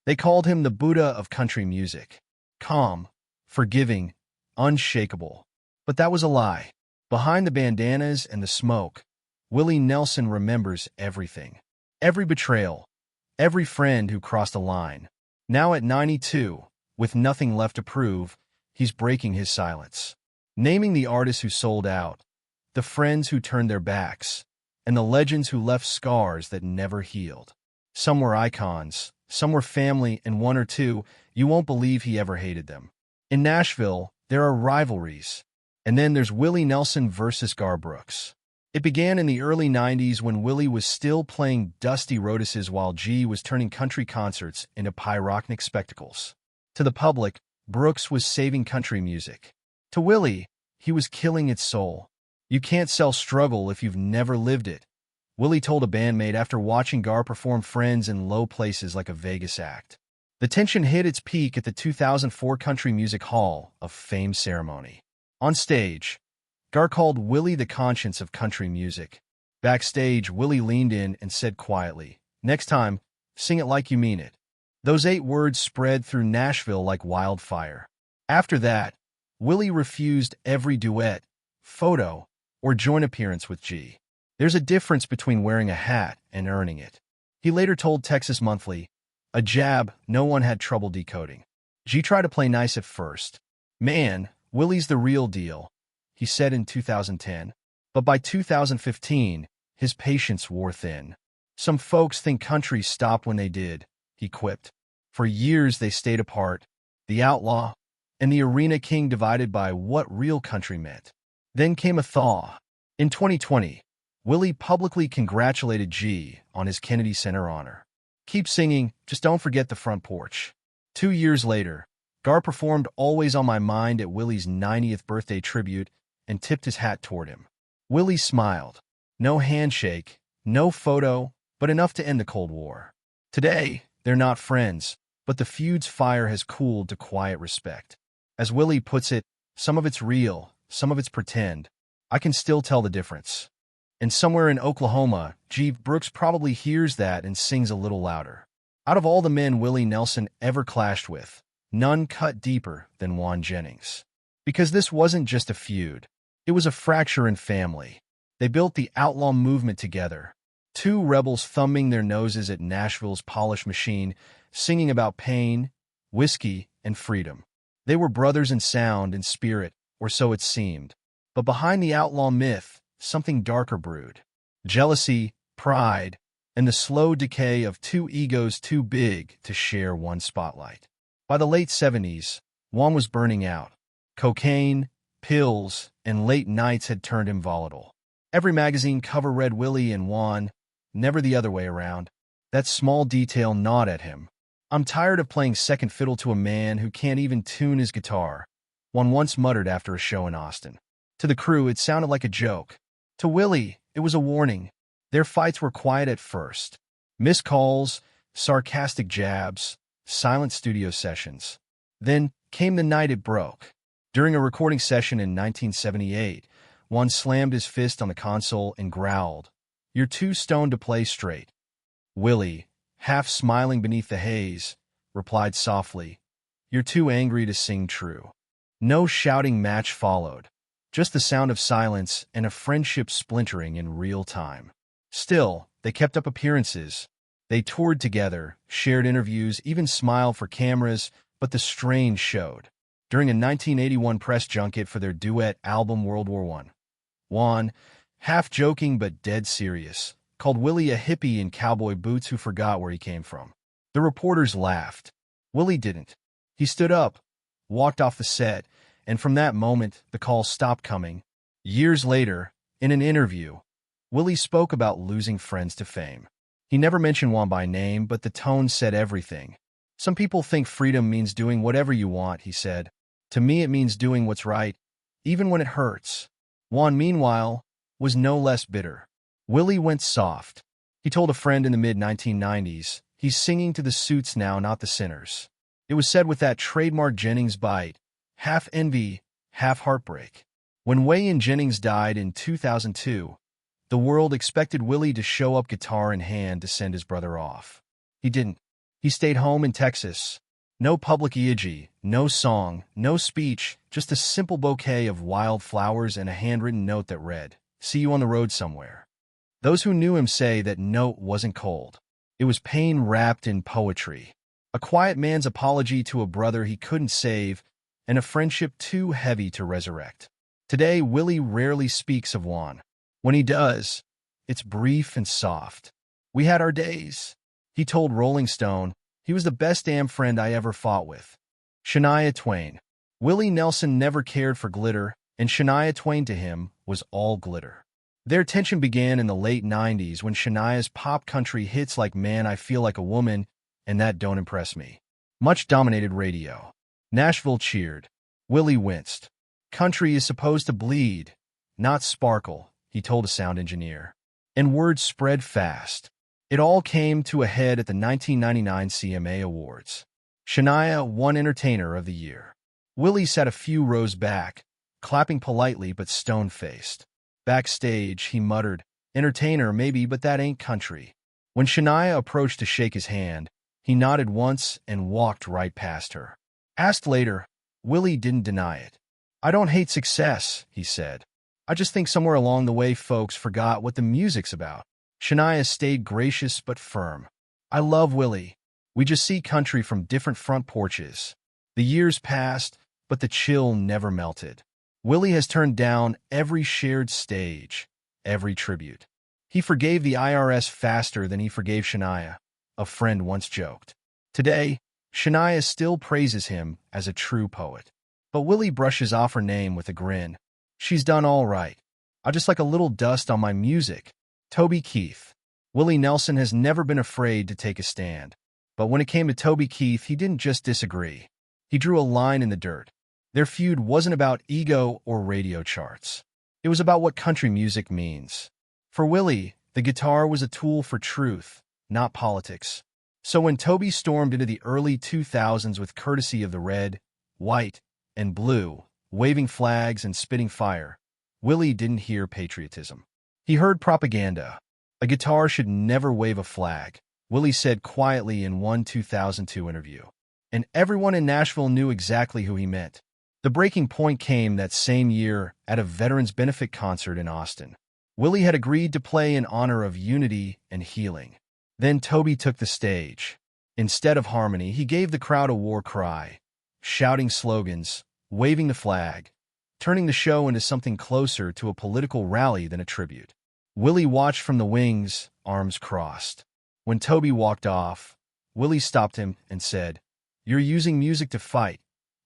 They called him the Buddha of country music. Calm, forgiving, unshakable. But that was a lie. Behind the bandanas and the smoke, Willie Nelson remembers everything. Every betrayal, every friend who crossed a line. Now at 92, with nothing left to prove, he's breaking his silence. Naming the artists who sold out, the friends who turned their backs, and the legends who left scars that never healed. Some were icons, some were family, and one or two, you won't believe he ever hated them. In Nashville, there are rivalries. And then there's Willie Nelson versus Gar Brooks. It began in the early 90s when Willie was still playing dusty Rotuses while G was turning country concerts into pyrotechnic spectacles. To the public, Brooks was saving country music. To Willie, he was killing its soul. You can't sell struggle if you've never lived it, Willie told a bandmate after watching Gar perform Friends in low places like a Vegas act. The tension hit its peak at the 2004 Country Music Hall of Fame ceremony. On stage, Gar called Willie the conscience of country music. Backstage, Willie leaned in and said quietly, "Next time, sing it like you mean it." Those 8 words spread through Nashville like wildfire. After that, Willie refused every duet, photo, or joint appearance with G. There's a difference between wearing a hat and earning it. He later told Texas Monthly, "A jab no one had trouble decoding. G tried to play nice at first. Man, Willie's the real deal," he said in 2010. But by 2015, his patience wore thin. "Some folks think country stopped when they did," he quipped. "For years they stayed apart, the outlaw and the arena king divided by what real country meant. Then came a thaw. In 2020, Willie publicly congratulated G on his Kennedy Center honor. "Keep singing, just don't forget the front porch." 2 years later, Gar performed Always on My Mind at Willie's 90th birthday tribute and tipped his hat toward him. Willie smiled. No handshake, no photo, but enough to end the Cold War. Today, they're not friends, but the feud's fire has cooled to quiet respect. As Willie puts it, some of it's real, some of it's pretend. I can still tell the difference. And somewhere in Oklahoma, G. Brooks probably hears that and sings a little louder. Out of all the men Willie Nelson ever clashed with, none cut deeper than Juan Jennings. Because this wasn't just a feud. It was a fracture in family. They built the outlaw movement together. 2 rebels thumbing their noses at Nashville's polished machine, singing about pain, whiskey, and freedom. They were brothers in sound and spirit, or so it seemed. But behind the outlaw myth, something darker brewed. Jealousy, pride, and the slow decay of 2 egos too big to share one spotlight. By the late 70s, Juan was burning out. Cocaine, pills, and late nights had turned him volatile. Every magazine cover read Willie and Juan, never the other way around. That small detail gnawed at him. "I'm tired of playing second fiddle to a man who can't even tune his guitar," Juan once muttered after a show in Austin. To the crew, it sounded like a joke. To Willie, it was a warning. Their fights were quiet at first. Missed calls, sarcastic jabs, silent studio sessions. Then came the night it broke. During a recording session in 1978, Juan slammed his fist on the console and growled, "You're too stoned to play straight." Willie, half smiling beneath the haze, replied softly, "You're too angry to sing true." No shouting match followed. Just the sound of silence and a friendship splintering in real time. Still, they kept up appearances. They toured together, shared interviews, even smiled for cameras, but the strain showed. During a 1981 press junket for their duet album World War I, Juan, half joking but dead serious, called Willie a hippie in cowboy boots who forgot where he came from. The reporters laughed. Willie didn't. He stood up, walked off the set, and from that moment, the calls stopped coming. Years later, in an interview, Willie spoke about losing friends to fame. He never mentioned Juan by name, but the tone said everything. "Some people think freedom means doing whatever you want," he said. "To me, it means doing what's right, even when it hurts." Juan, meanwhile, was no less bitter. Willie went soft. He told a friend in the mid-1990s, "He's singing to the suits now, not the sinners." It was said with that trademark Jennings bite, half envy, half heartbreak. When Waylon Jennings died in 2002, the world expected Willie to show up guitar in hand to send his brother off. He didn't. He stayed home in Texas. No public eulogy, no song, no speech, just a simple bouquet of wild flowers and a handwritten note that read, "See you on the road somewhere." Those who knew him say that note wasn't cold. It was pain wrapped in poetry. A quiet man's apology to a brother he couldn't save, and a friendship too heavy to resurrect. Today, Willie rarely speaks of Juan. When he does, it's brief and soft. "We had our days," he told Rolling Stone. "He was the best damn friend I ever fought with." Shania Twain. Willie Nelson never cared for glitter, and Shania Twain to him was all glitter. Their tension began in the late 90s when Shania's pop country hits like "Man, I Feel Like a Woman" and "That Don't Impress Me" much dominated radio. Nashville cheered. Willie winced. "Country is supposed to bleed, not sparkle," he told a sound engineer. And word spread fast. It all came to a head at the 1999 CMA Awards. Shania won Entertainer of the Year. Willie sat a few rows back, clapping politely but stone-faced. Backstage, he muttered, "Entertainer, maybe, but that ain't country." When Shania approached to shake his hand, he nodded once and walked right past her. Asked later, Willie didn't deny it. "I don't hate success," he said. "I just think somewhere along the way folks forgot what the music's about." Shania stayed gracious but firm. "I love Willie. We just see country from different front porches." The years passed, but the chill never melted. Willie has turned down every shared stage, every tribute. He forgave the IRS faster than he forgave Shania, a friend once joked. Today, Shania still praises him as a true poet. But Willie brushes off her name with a grin. "She's done all right. I just like a little dust on my music." Toby Keith. Willie Nelson has never been afraid to take a stand. But when it came to Toby Keith, he didn't just disagree. He drew a line in the dirt. Their feud wasn't about ego or radio charts. It was about what country music means. For Willie, the guitar was a tool for truth, not politics. So when Toby stormed into the early 2000s with courtesy of the red, white, and blue, waving flags and spitting fire, Willie didn't hear patriotism. He heard propaganda. A guitar should never wave a flag, Willie said quietly in one 2002 interview. And everyone in Nashville knew exactly who he meant. The breaking point came that same year at a Veterans Benefit concert in Austin. Willie had agreed to play in honor of unity and healing. Then Toby took the stage. Instead of harmony, he gave the crowd a war cry, shouting slogans, waving the flag, turning the show into something closer to a political rally than a tribute. Willie watched from the wings, arms crossed. When Toby walked off, Willie stopped him and said, "You're using music to fight,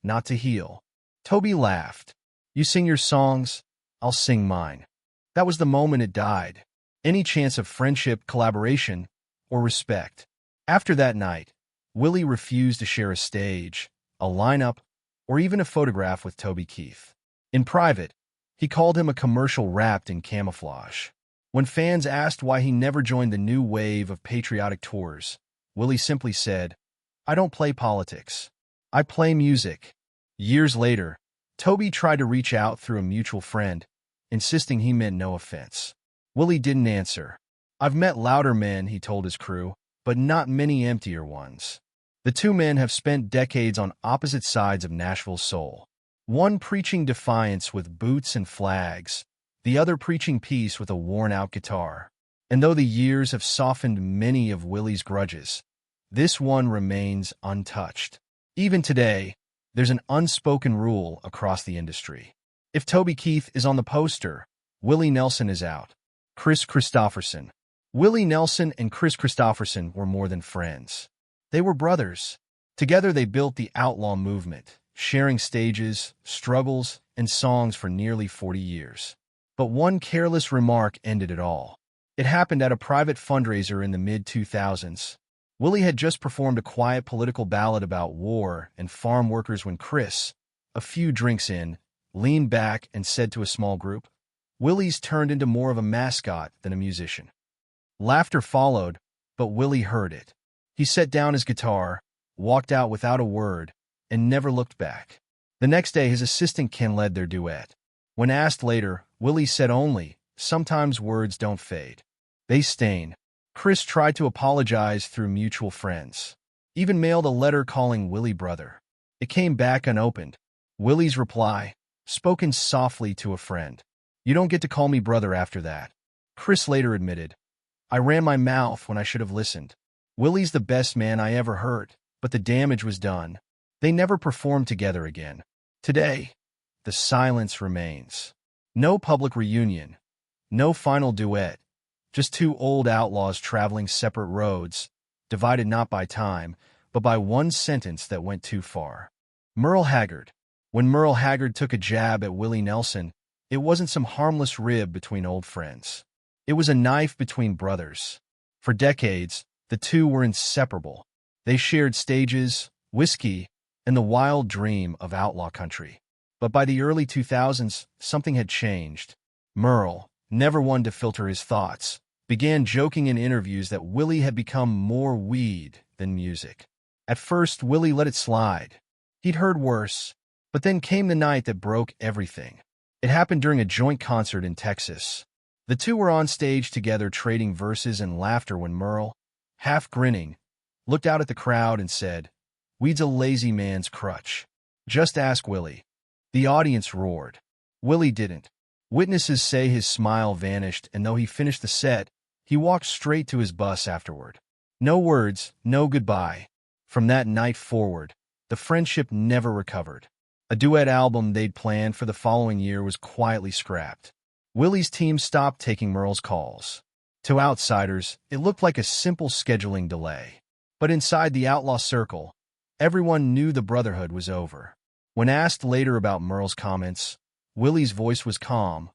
not to heal." Toby laughed. "You sing your songs, I'll sing mine." That was the moment it died. Any chance of friendship, collaboration, or respect. After that night, Willie refused to share a stage, a lineup, or even a photograph with Toby Keith. In private, he called him a commercial wrapped in camouflage. When fans asked why he never joined the new wave of patriotic tours, Willie simply said, "I don't play politics. I play music." Years later, Toby tried to reach out through a mutual friend, insisting he meant no offense. Willie didn't answer. "I've met louder men," he told his crew, "but not many emptier ones." The two men have spent decades on opposite sides of Nashville's soul. One preaching defiance with boots and flags, the other preaching peace with a worn-out guitar. And though the years have softened many of Willie's grudges, this one remains untouched. Even today, there's an unspoken rule across the industry. If Toby Keith is on the poster, Willie Nelson is out. Chris Christopherson. Willie Nelson and Chris Christopherson were more than friends. They were brothers. Together they built the outlaw movement, sharing stages, struggles, and songs for nearly 40 years. But one careless remark ended it all. It happened at a private fundraiser in the mid-2000s. Willie had just performed a quiet political ballad about war and farm workers when Chris, a few drinks in, leaned back and said to a small group, "Willie's turned into more of a mascot than a musician." Laughter followed, but Willie heard it. He set down his guitar, walked out without a word, and never looked back. The next day, his assistant Ken led their duet. When asked later, Willie said only, "Sometimes words don't fade. They stain." Chris tried to apologize through mutual friends. Even mailed a letter calling Willie brother. It came back unopened. Willie's reply, spoken softly to a friend. You don't get to call me brother after that. Chris later admitted, I ran my mouth when I should have listened. Willie's the best man I ever heard, but the damage was done. They never performed together again. Today, the silence remains. No public reunion. No final duet. Just two old outlaws traveling separate roads, divided not by time, but by one sentence that went too far. Merle Haggard. When Merle Haggard took a jab at Willie Nelson, it wasn't some harmless rib between old friends. It was a knife between brothers. For decades, the two were inseparable. They shared stages, whiskey, and the wild dream of outlaw country. But by the early 2000s, something had changed. Merle, never one to filter his thoughts, began joking in interviews that Willie had become more weed than music. At first, Willie let it slide. He'd heard worse. But then came the night that broke everything. It happened during a joint concert in Texas. The two were on stage together trading verses and laughter when Merle, half grinning, looked out at the crowd and said, Weed's a lazy man's crutch. Just ask Willie. The audience roared. Willie didn't. Witnesses say his smile vanished, and though he finished the set, he walked straight to his bus afterward. No words, no goodbye. From that night forward, the friendship never recovered. A duet album they'd planned for the following year was quietly scrapped. Willie's team stopped taking Merle's calls. To outsiders, it looked like a simple scheduling delay. But inside the outlaw circle, everyone knew the brotherhood was over. When asked later about Merle's comments, Willie's voice was calm,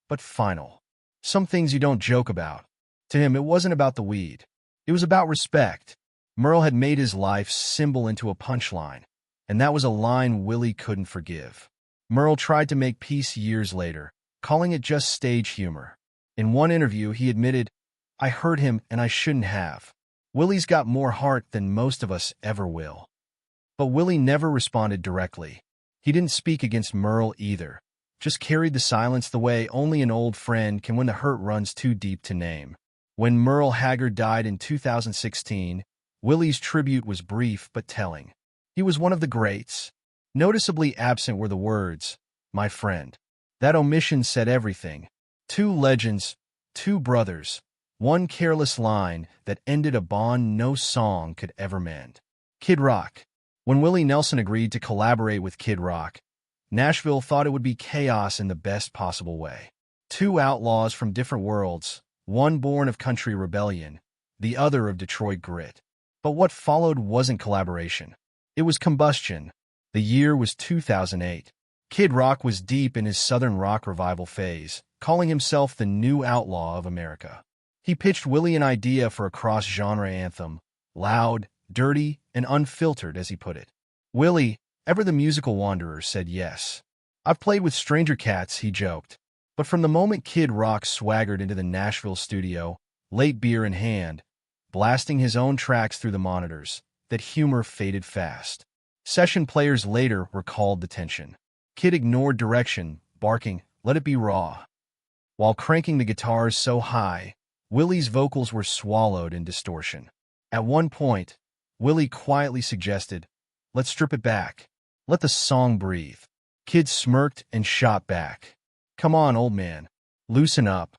but final. Some things you don't joke about. To him, it wasn't about the weed. It was about respect. Merle had made his life's symbol into a punchline, and that was a line Willie couldn't forgive. Merle tried to make peace years later, calling it just stage humor. In one interview, he admitted, I hurt him and I shouldn't have. Willie's got more heart than most of us ever will. But Willie never responded directly. He didn't speak against Merle either, just carried the silence the way only an old friend can when the hurt runs too deep to name. When Merle Haggard died in 2016, Willie's tribute was brief but telling. He was one of the greats. Noticeably absent were the words, my friend. That omission said everything. Two legends, two brothers, one careless line that ended a bond no song could ever mend. Kid Rock. When Willie Nelson agreed to collaborate with Kid Rock, Nashville thought it would be chaos in the best possible way. Two outlaws from different worlds, one born of country rebellion, the other of Detroit grit. But what followed wasn't collaboration. It was combustion. The year was 2008. Kid Rock was deep in his Southern rock revival phase, calling himself the new outlaw of America. He pitched Willie an idea for a cross-genre anthem, loud, dirty, and unfiltered, as he put it. Willie, ever the musical wanderer, said yes. I've played with stranger cats, he joked. But from the moment Kid Rock swaggered into the Nashville studio, late beer in hand, blasting his own tracks through the monitors, that humor faded fast. Session players later recalled the tension. Kid ignored direction, barking, let it be raw. While cranking the guitars so high, Willie's vocals were swallowed in distortion. At one point, Willie quietly suggested, let's strip it back. Let the song breathe. Kid smirked and shot back. Come on, old man. Loosen up.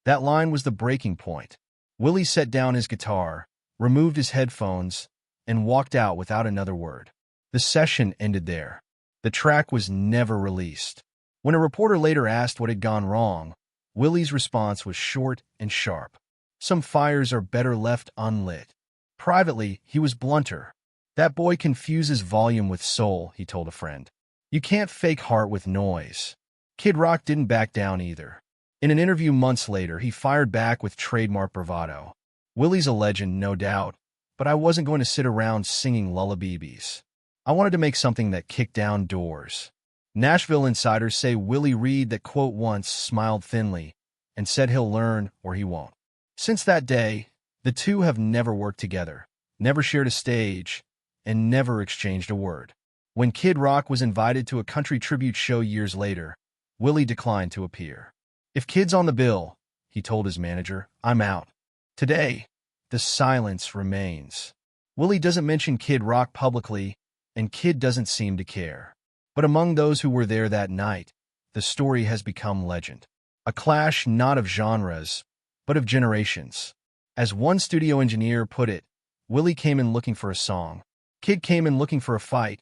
That line was the breaking point. Willie set down his guitar, removed his headphones, and walked out without another word. The session ended there. The track was never released. When a reporter later asked what had gone wrong, Willie's response was short and sharp. Some fires are better left unlit. Privately, he was blunter. That boy confuses volume with soul, he told a friend. You can't fake heart with noise. Kid Rock didn't back down either. In an interview months later, he fired back with trademark bravado. Willie's a legend, no doubt, but I wasn't going to sit around singing lullabies. I wanted to make something that kicked down doors. Nashville insiders say Willie Reed that quote once smiled thinly and said he'll learn or he won't. Since that day, the two have never worked together, never shared a stage, and never exchanged a word. When Kid Rock was invited to a country tribute show years later, Willie declined to appear. If Kid's on the bill, he told his manager, I'm out. Today, the silence remains. Willie doesn't mention Kid Rock publicly, and Kid doesn't seem to care. But among those who were there that night, the story has become legend. A clash not of genres, but of generations. As one studio engineer put it, Willie came in looking for a song. Kid came in looking for a fight,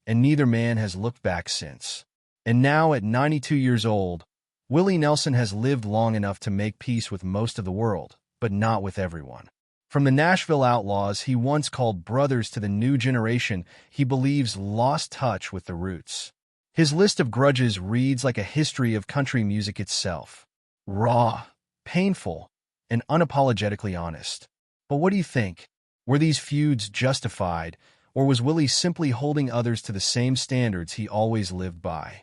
and neither man has looked back since. And now, at 92 years old, Willie Nelson has lived long enough to make peace with most of the world, but not with everyone. From the Nashville Outlaws he once called brothers to the new generation he believes lost touch with the roots. His list of grudges reads like a history of country music itself. Raw, painful, and unapologetically honest. But what do you think? Were these feuds justified, or was Willie simply holding others to the same standards he always lived by?